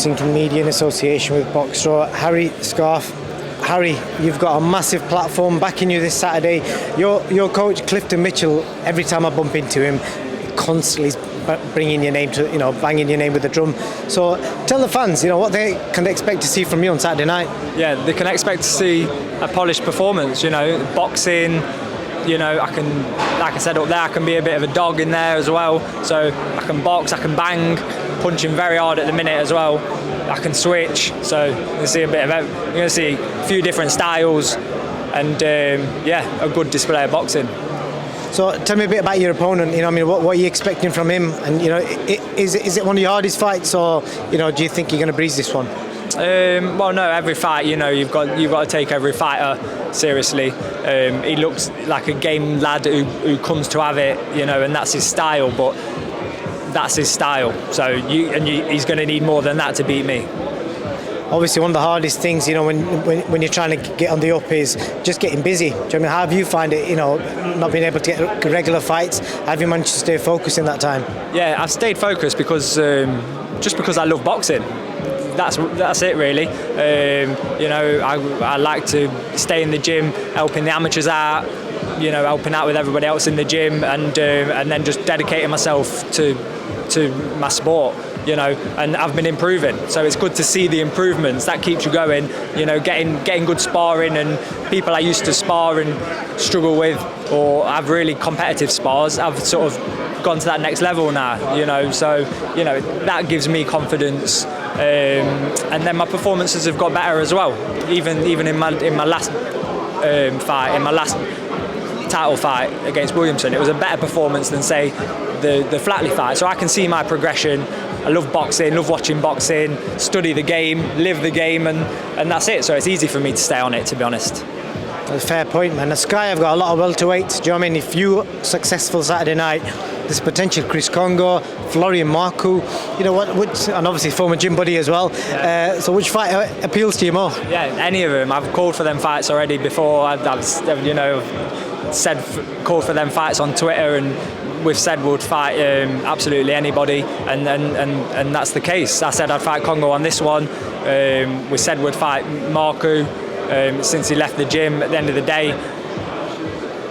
Boxing Media in association with Boxro, Harry Scarff. Harry, you've got a massive platform backing you this Saturday. Your coach, Clifton Mitchell, every time I bump into him, constantly bringing your name to, banging your name with the drum. So tell the fans, what they can expect to see from you on Saturday night. Yeah, they can expect to see a polished performance, boxing. I can, like I said up there, I can be a bit of a dog in there as well. So I can box, I can bang, punching very hard at the minute as well. I can switch, so you're going to see a few different styles, and a good display of boxing. So tell me a bit about your opponent. What are you expecting from him? And is it one of your hardest fights, or do you think you're going to breeze this one? Well, no. Every fight, you've got to take every fighter seriously. He looks like a game lad who comes to have it, and that's his style. But that's his style. So he's going to need more than that to beat me. Obviously, one of the hardest things, when you're trying to get on the up is just getting busy. Do you know what I mean? How have you find it, not being able to get regular fights? Have you managed to stay focused in that time? Yeah, I've stayed focused because I love boxing. That's it really. I like to stay in the gym, helping the amateurs out, helping out with everybody else in the gym, and then just dedicating myself to my sport. And I've been improving, so it's good to see the improvements. That keeps you going. Getting good sparring, and people I used to spar and struggle with, or have really competitive spars, I've sort of gone to that next level now. So that gives me confidence. And then my performances have got better as well. Even in my last fight, in my last title fight against Williamson, it was a better performance than, say, the Flatley fight. So I can see my progression. I love boxing, love watching boxing, study the game, live the game, and that's it. So it's easy for me to stay on it, to be honest. That's a fair point, man. The Sky have got a lot of welterweights. Do you know what I mean? If you're successful Saturday night, there's potential Chris Congo, Florian Marku, and obviously former gym buddy as well. Yeah. So which fight appeals to you more? Yeah, any of them. I've called for them fights already before. I've called for them fights on Twitter, and we've said we'd fight absolutely anybody, and that's the case. I said I'd fight Congo on this one. We said we'd fight Marku since he left the gym. At the end of the day,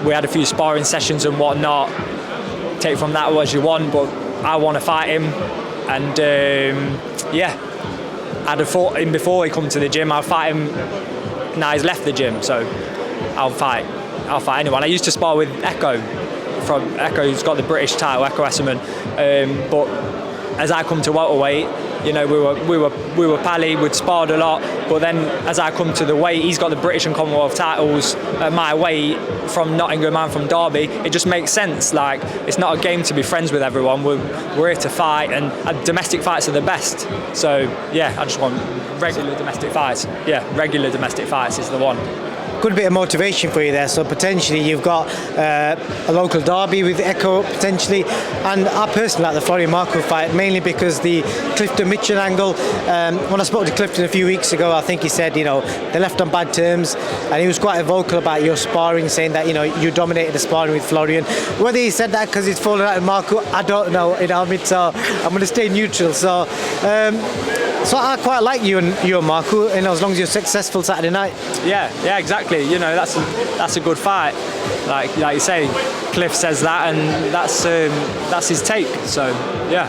we had a few sparring sessions and whatnot. Take from that what you want, but I want to fight him, and I'd have fought him before he come to the gym. I'll fight him now he's left the gym, so I'll fight anyone. I used to spar with Echo, who's got the British title, Echo Esserman, but as I come to welterweight, we were pally, we'd sparred a lot, but then as I come to the weight, he's got the British and Commonwealth titles at my weight, from Nottingham and from Derby. It just makes sense. Like, it's not a game to be friends with everyone. We're here to fight, and domestic fights are the best. So yeah, I just want regular domestic fights. Yeah, regular domestic fights is the one. Good bit of motivation for you there. So potentially you've got a local derby with Echo potentially, and I personally like the Florian Marku fight, mainly because the Clifton Mitchell angle. When I spoke to Clifton a few weeks ago, I think he said they left on bad terms, and he was quite vocal about your sparring, saying that you dominated the sparring with Florian. Whether he said that because he's fallen out with Marku, I don't know. So I'm going to stay neutral. So I quite like you and Marku, as long as you're successful Saturday night. Yeah, exactly. That's a good fight. Like you say, Cliff says that, and that's his take. So yeah,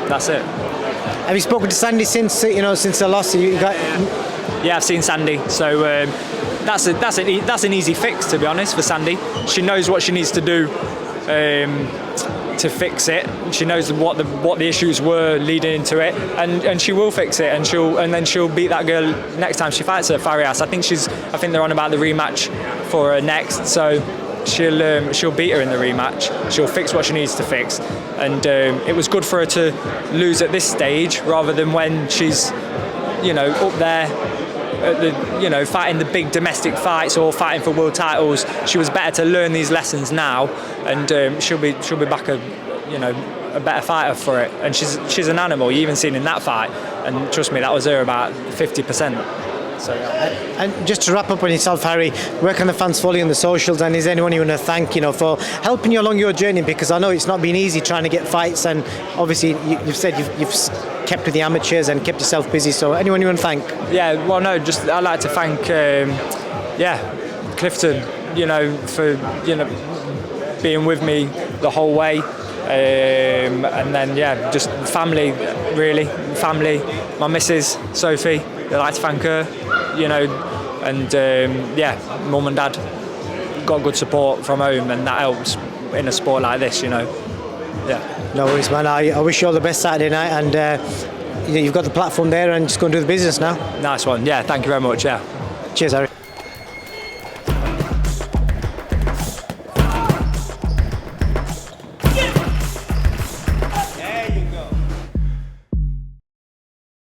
that's it. Have you spoken to Sandy since the loss? Yeah, I've seen Sandy. So that's an easy fix, to be honest, for Sandy. She knows what she needs to do to fix it. She knows what the issues were leading into it, and she will fix it, and then she'll beat that girl next time she fights her, Farias. I think they're on about the rematch for her next, so she'll beat her in the rematch. She'll fix what she needs to fix, and it was good for her to lose at this stage rather than when she's up there at the fighting the big domestic fights or fighting for world titles. She was better to learn these lessons now, and she'll be back a better fighter for it. And she's an animal. You even seen in that fight, and trust me, that was her about 50%. So yeah. And just to wrap up on yourself, Harry, where can the fans follow you on the socials, and is there anyone you want to thank, for helping you along your journey? Because I know it's not been easy trying to get fights, and obviously you've said you've kept with the amateurs and kept yourself busy. So anyone you want to thank? Yeah, well, no, just I'd like to thank, Clifton, for being with me the whole way, and then just family, really, family. My missus Sophie, I'd like to thank her, and mum and dad got good support from home, and that helps in a sport like this, Yeah. No worries, man. I wish you all the best Saturday night, and you've got the platform there, and just go and do the business now. Nice one. Yeah, thank you very much. Yeah. Cheers, Harry.